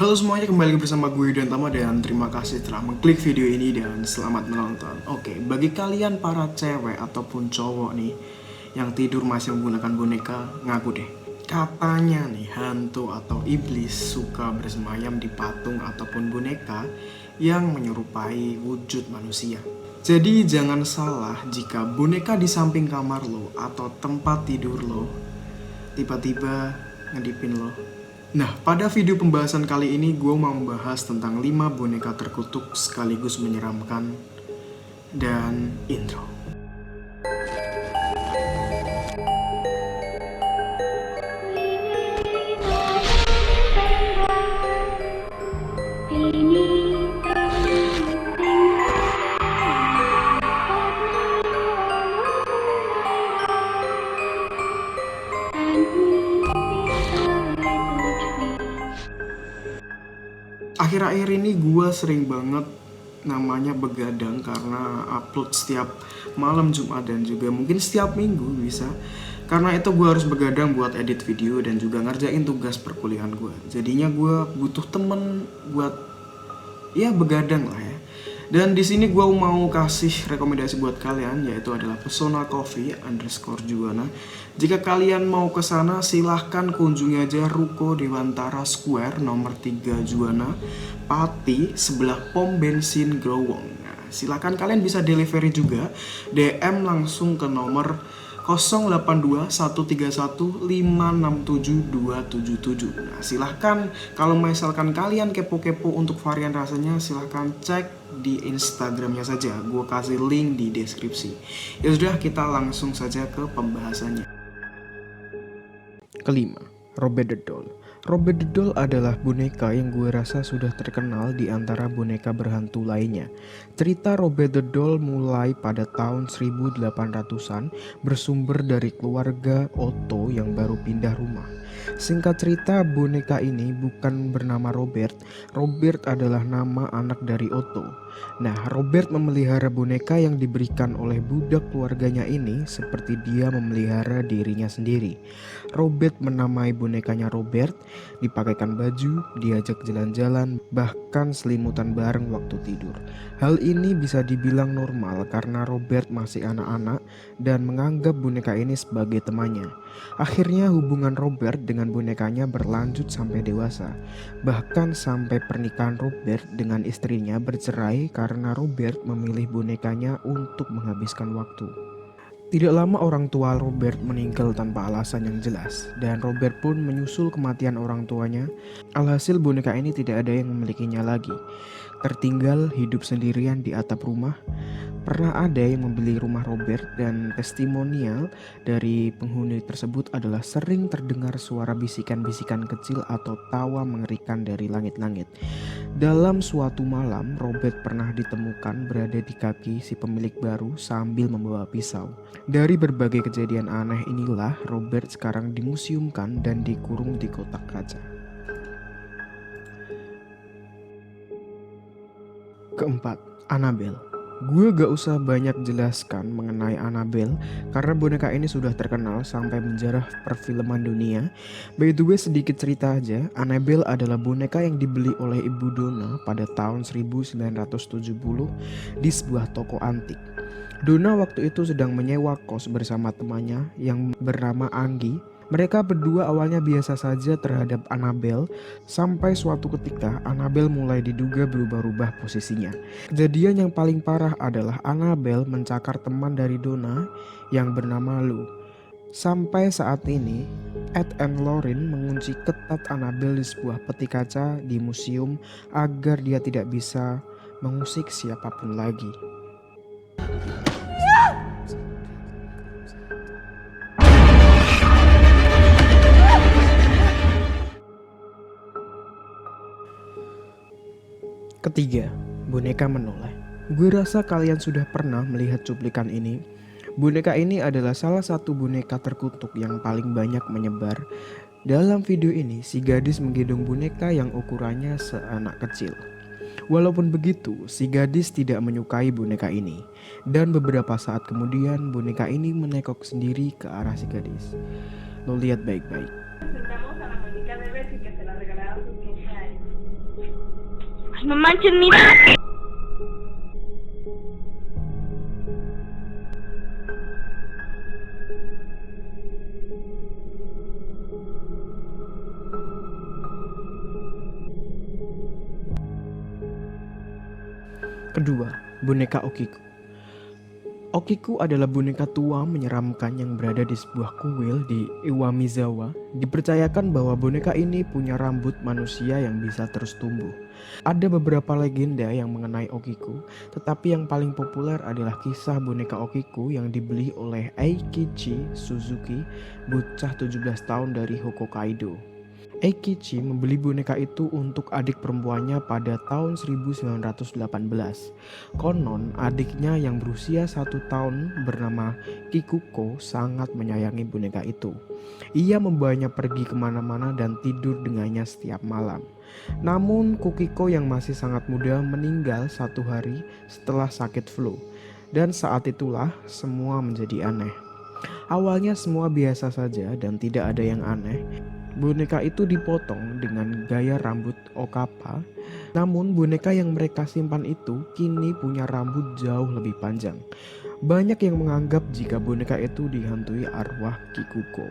Halo semuanya, kembali bersama gue dan Tama, dan terima kasih telah mengklik video ini dan selamat menonton. Oke, bagi kalian para cewek ataupun cowok nih yang tidur masih menggunakan boneka, ngaku deh. Katanya nih, hantu atau iblis suka bersemayam di patung ataupun boneka yang menyerupai wujud manusia. Jadi jangan salah jika boneka di samping kamar lo atau tempat tidur lo tiba-tiba ngedipin lo. Nah, pada video pembahasan kali ini gue mau membahas tentang 5 boneka terkutuk sekaligus menyeramkan dan intro. Akhir-akhir ini gue sering banget namanya begadang karena upload setiap malam Jumat dan juga mungkin setiap minggu bisa. Karena itu gue harus begadang buat edit video dan juga ngerjain tugas perkuliahan gue. Jadinya gue butuh temen buat ya begadang lah ya. Dan di sini gue mau kasih rekomendasi buat kalian, yaitu adalah Pesona Coffee _Juwana. Jika kalian mau ke sana, silahkan kunjungi aja Ruko Dewantara Square nomor 3 Juwana, Pati, sebelah pom bensin Growong. Nah, silahkan kalian bisa delivery juga, DM langsung ke nomor 082131567277. Nah, silahkan kalau misalkan kalian kepo-kepo untuk varian rasanya, silahkan cek di Instagramnya saja. Gue kasih link di deskripsi. Ya sudah, kita langsung saja ke pembahasannya. Kelima, Robert the Doll. Robert the Doll adalah boneka yang gue rasa sudah terkenal di antara boneka berhantu lainnya. Cerita Robert the Doll mulai pada tahun 1800-an bersumber dari keluarga Otto yang baru pindah rumah. Singkat cerita, boneka ini bukan bernama Robert. Robert adalah nama anak dari Otto. Nah, Robert memelihara boneka yang diberikan oleh budak keluarganya ini seperti dia memelihara dirinya sendiri. Robert menamai bonekanya Robert, dipakaikan baju, diajak jalan-jalan, bahkan selimutan bareng waktu tidur. Hal ini bisa dibilang normal karena Robert masih anak-anak dan menganggap boneka ini sebagai temannya. Akhirnya hubungan Robert dengan bonekanya berlanjut sampai dewasa. Bahkan sampai pernikahan Robert dengan istrinya bercerai karena Robert memilih bonekanya untuk menghabiskan waktu. Tidak lama orang tua Robert meninggal tanpa alasan yang jelas, dan Robert pun menyusul kematian orang tuanya. Alhasil boneka ini tidak ada yang memilikinya lagi. Tertinggal hidup sendirian di atap rumah. Pernah ada yang membeli rumah Robert, dan testimonial dari penghuni tersebut adalah sering terdengar suara bisikan-bisikan kecil atau tawa mengerikan dari langit-langit. Dalam suatu malam, Robert pernah ditemukan berada di kaki si pemilik baru sambil membawa pisau. Dari berbagai kejadian aneh inilah Robert sekarang dimuseumkan dan dikurung di kotak kaca. Keempat, Annabelle. Gue gak usah banyak jelaskan mengenai Annabelle karena boneka ini sudah terkenal sampai menjarah perfilman dunia. By the way, sedikit cerita aja, Annabelle adalah boneka yang dibeli oleh Ibu Donna pada tahun 1970 di sebuah toko antik. Donna waktu itu sedang menyewa kos bersama temannya yang bernama Anggi. Mereka berdua awalnya biasa saja terhadap Annabelle, sampai suatu ketika Annabelle mulai diduga berubah-ubah posisinya. Kejadian yang paling parah adalah Annabelle mencakar teman dari Donna yang bernama Lou. Sampai saat ini, Ed and Lauren mengunci ketat Annabelle di sebuah peti kaca di museum agar dia tidak bisa mengusik siapapun lagi. Ketiga, boneka menoleh. Gue rasa kalian sudah pernah melihat cuplikan ini. Boneka ini adalah salah satu boneka terkutuk yang paling banyak menyebar. Dalam video ini, si gadis menggendong boneka yang ukurannya seanak kecil. Walaupun begitu, si gadis tidak menyukai boneka ini. Dan beberapa saat kemudian, boneka ini menekok sendiri ke arah si gadis. Lo lihat baik-baik. Presentamos a la Mónica Bebés y que se la regalaron sus 15 años. memancinnya. Kedua, boneka Okiku. Okiku adalah boneka tua menyeramkan yang berada di sebuah kuil di Iwamizawa. Dipercayakan bahwa boneka ini punya rambut manusia yang bisa terus tumbuh. Ada beberapa legenda yang mengenai Okiku, tetapi yang paling populer adalah kisah boneka Okiku yang dibeli oleh Eikichi Suzuki, bocah 17 tahun dari Hokkaido. Eikichi membeli boneka itu untuk adik perempuannya pada tahun 1918. Konon adiknya yang berusia 1 tahun bernama Kikuko sangat menyayangi boneka itu. Ia membawanya pergi kemana-mana dan tidur dengannya setiap malam. Namun Kukiko yang masih sangat muda meninggal 1 hari setelah sakit flu. Dan saat itulah semua menjadi aneh. Awalnya semua biasa saja dan tidak ada yang aneh. Boneka itu dipotong dengan gaya rambut Okapa. Namun boneka yang mereka simpan itu kini punya rambut jauh lebih panjang. Banyak yang menganggap jika boneka itu dihantui arwah Kikuko.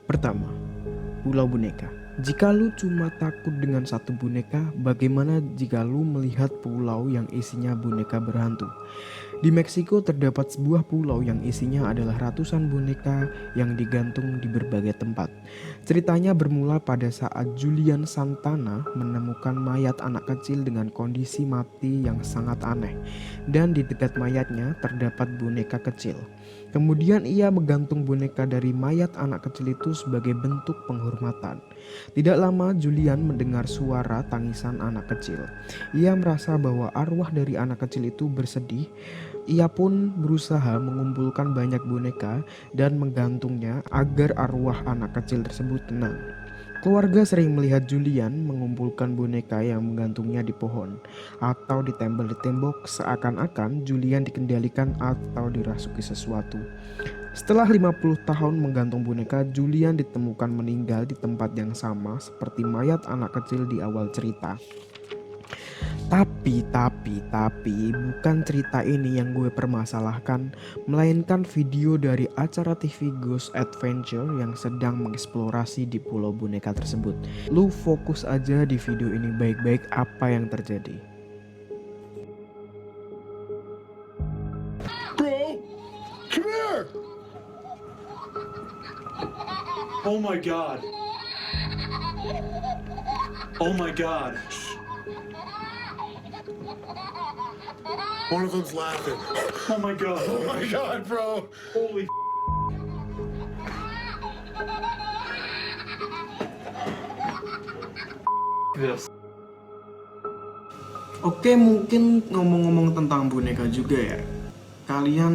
Pertama, Pulau Boneka. Jika lu cuma takut dengan satu boneka, bagaimana jika lu melihat pulau yang isinya boneka berhantu? Di Meksiko terdapat sebuah pulau yang isinya adalah ratusan boneka yang digantung di berbagai tempat. Ceritanya bermula pada saat Julian Santana menemukan mayat anak kecil dengan kondisi mati yang sangat aneh. Dan di dekat mayatnya terdapat boneka kecil. Kemudian ia menggantung boneka dari mayat anak kecil itu sebagai bentuk penghormatan. Tidak lama Julian mendengar suara tangisan anak kecil. Ia merasa bahwa arwah dari anak kecil itu bersedih. Ia pun berusaha mengumpulkan banyak boneka dan menggantungnya agar arwah anak kecil tersebut tenang. Keluarga sering melihat Julian mengumpulkan boneka yang menggantungnya di pohon atau ditempel di tembok, seakan-akan Julian dikendalikan atau dirasuki sesuatu. Setelah 50 tahun menggantung boneka, Julian ditemukan meninggal di tempat yang sama seperti mayat anak kecil di awal cerita. Tapi bukan cerita ini yang gue permasalahkan, melainkan video dari acara TV Ghost Adventure yang sedang mengeksplorasi di Pulau Boneka tersebut. Lu fokus aja di video ini baik-baik apa yang terjadi. Bro, come here! Oh my god. Oh my god. One of them's laughing. Oh my god. Oh my god, bro. Holy this. Oke, mungkin ngomong-ngomong tentang boneka juga ya. Kalian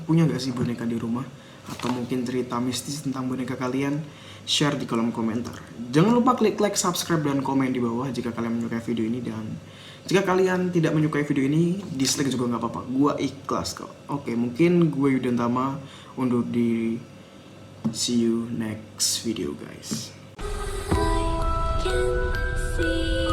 punya gak sih boneka di rumah? Atau mungkin cerita mistis tentang boneka kalian? Share di kolom komentar. Jangan lupa klik like, subscribe, dan komen di bawah jika kalian menyukai video ini. Dan jika kalian tidak menyukai video ini, dislike juga gak apa-apa. Gua ikhlas kok. Oke, mungkin gue Yudantama undur diri. See you next video guys. I can see